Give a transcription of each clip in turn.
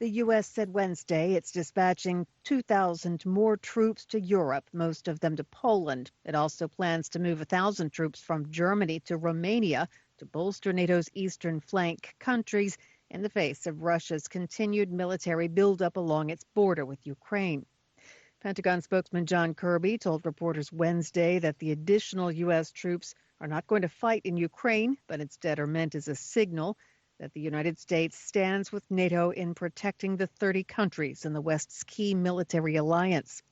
The U.S. said Wednesday it's dispatching 2,000 more troops to Europe, most of them to Poland. It also plans to move 1,000 troops from Germany to Romania to bolster NATO's eastern flank countries in the face of Russia's continued military buildup along its border with Ukraine. Pentagon spokesman John Kirby told reporters Wednesday that the additional U.S. troops are not going to fight in Ukraine, but instead are meant as a signal that the United States stands with NATO in protecting the 30 countries in the West's key military alliance.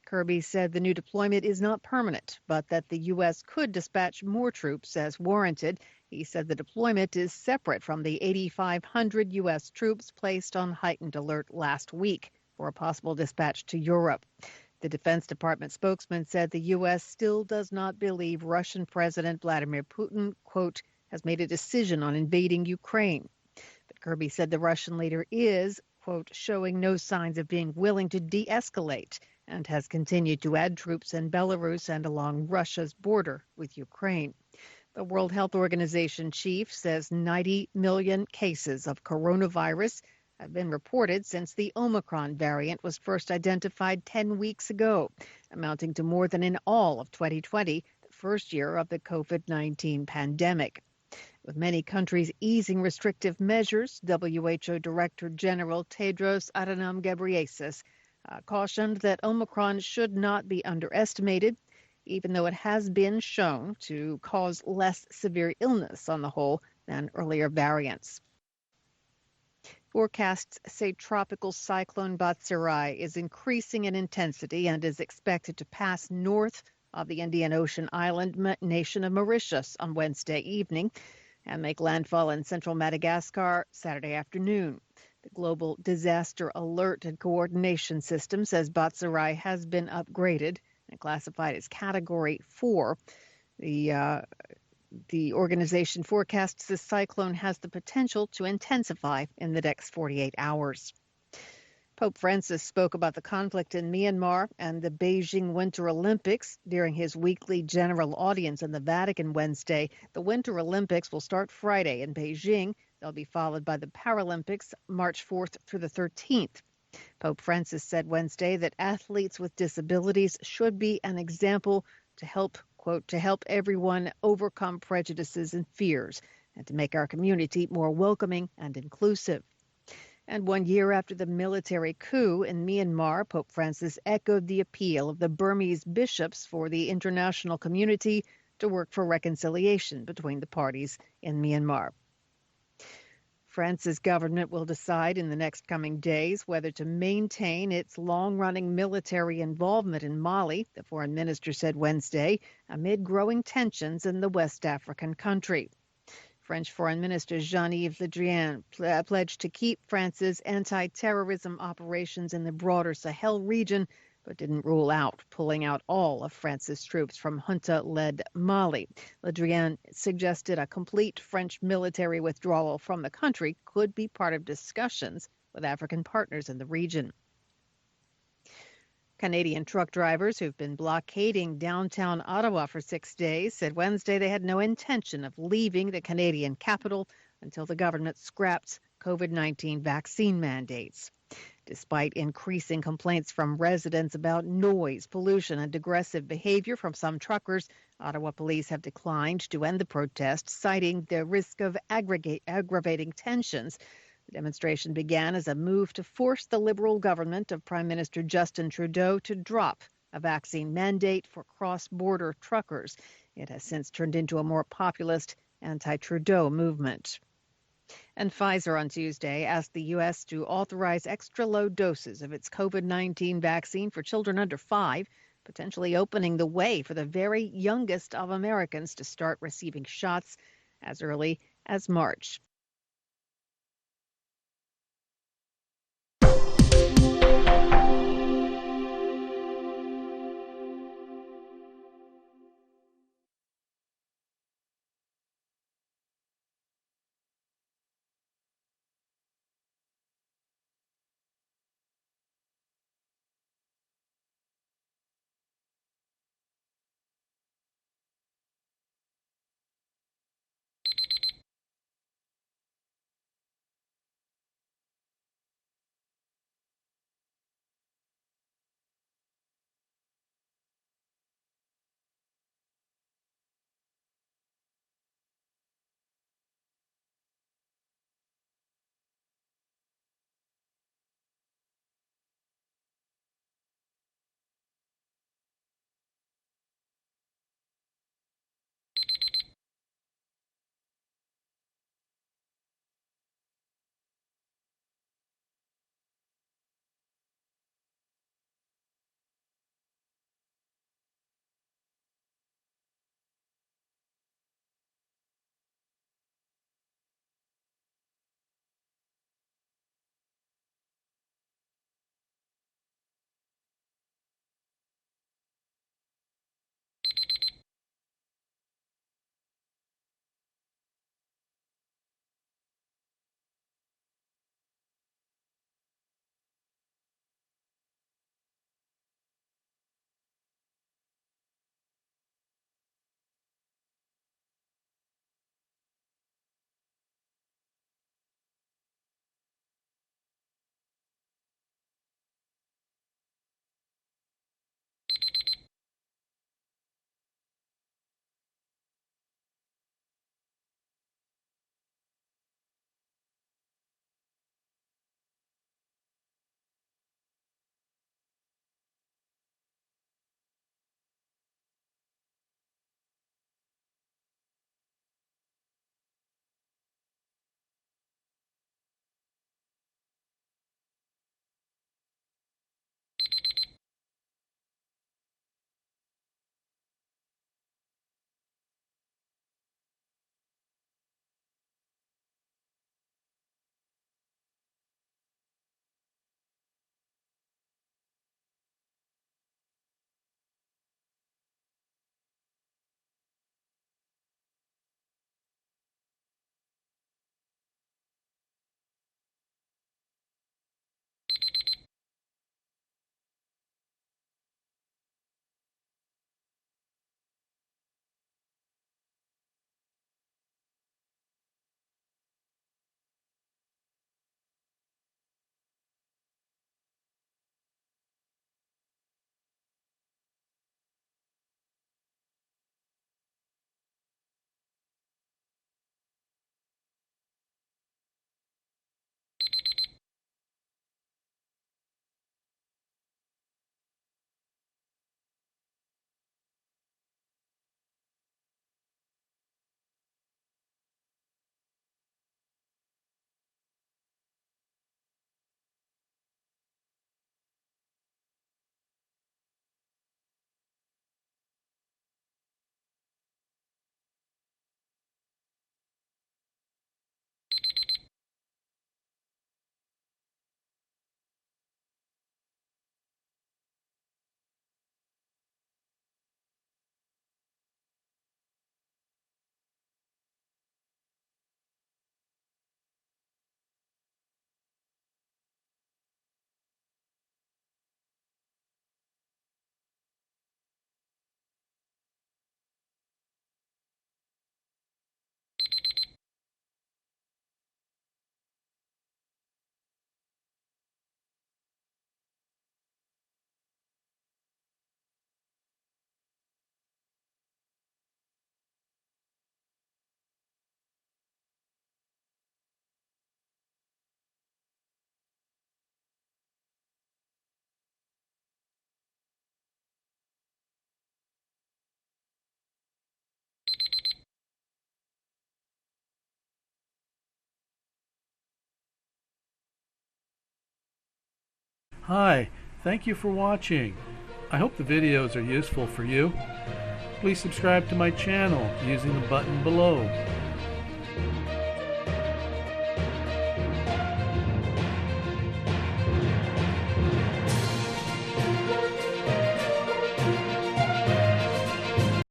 Kirby said the new deployment is not permanent, but that the U.S. could dispatch more troops as warranted. He said the deployment is separate from the 8,500 U.S. troops placed on heightened alert last week for a possible dispatch to Europe. The Defense Department spokesman said the U.S. still does not believe Russian President Vladimir Putin, quote, has made a decision on invading Ukraine. But Kirby said the Russian leader is, quote, showing no signs of being willing to de-escalate and has continued to add troops in Belarus and along Russia's border with Ukraine. The World Health Organization chief says 90 million cases of coronavirus have been reported since the Omicron variant was first identified 10 weeks ago, amounting to more than in all of 2020, the first year of the COVID-19 pandemic. With many countries easing restrictive measures, WHO Director General Tedros Adhanom Ghebreyesus cautioned that Omicron should not be underestimated, even though it has been shown to cause less severe illness on the whole than earlier variants. Forecasts say tropical cyclone Batsirai is increasing in intensity and is expected to pass north of the Indian Ocean island nation of Mauritius on Wednesday evening and make landfall in central Madagascar Saturday afternoon. The Global Disaster Alert and Coordination System says Batsirai has been upgraded and classified as Category 4. The organization forecasts the cyclone has the potential to intensify in the next 48 hours. Pope Francis spoke about the conflict in Myanmar and the Beijing Winter Olympics during his weekly general audience in the Vatican Wednesday. The Winter Olympics will start Friday in Beijing. They'll be followed by the Paralympics March 4th through the 13th. Pope Francis said Wednesday that athletes with disabilities should be an example to help, quote, to help everyone overcome prejudices and fears and to make our community more welcoming and inclusive. And 1 year after the military coup in Myanmar, Pope Francis echoed the appeal of the Burmese bishops for the international community to work for reconciliation between the parties in Myanmar. France's government will decide in the next coming days whether to maintain its long-running military involvement in Mali, the foreign minister said Wednesday, amid growing tensions in the West African country. French Foreign Minister Jean-Yves Le Drian pledged to keep France's anti-terrorism operations in the broader Sahel region, but didn't rule out pulling out all of France's troops from junta-led Mali. Le Drian suggested a complete French military withdrawal from the country could be part of discussions with African partners in the region. Canadian truck drivers who've been blockading downtown Ottawa for 6 days said Wednesday they had no intention of leaving the Canadian capital until the government scraps COVID-19 vaccine mandates. Despite increasing complaints from residents about noise, pollution, and aggressive behavior from some truckers, Ottawa police have declined to end the protest, citing the risk of aggravating tensions. The demonstration began as a move to force the Liberal government of Prime Minister Justin Trudeau to drop a vaccine mandate for cross-border truckers. It has since turned into a more populist anti-Trudeau movement. And Pfizer on Tuesday asked the U.S. to authorize extra low doses of its COVID-19 vaccine for children under 5, potentially opening the way for the very youngest of Americans to start receiving shots as early as March. Hi, thank you for watching. I hope the videos are useful for you. Please subscribe to my channel using the button below.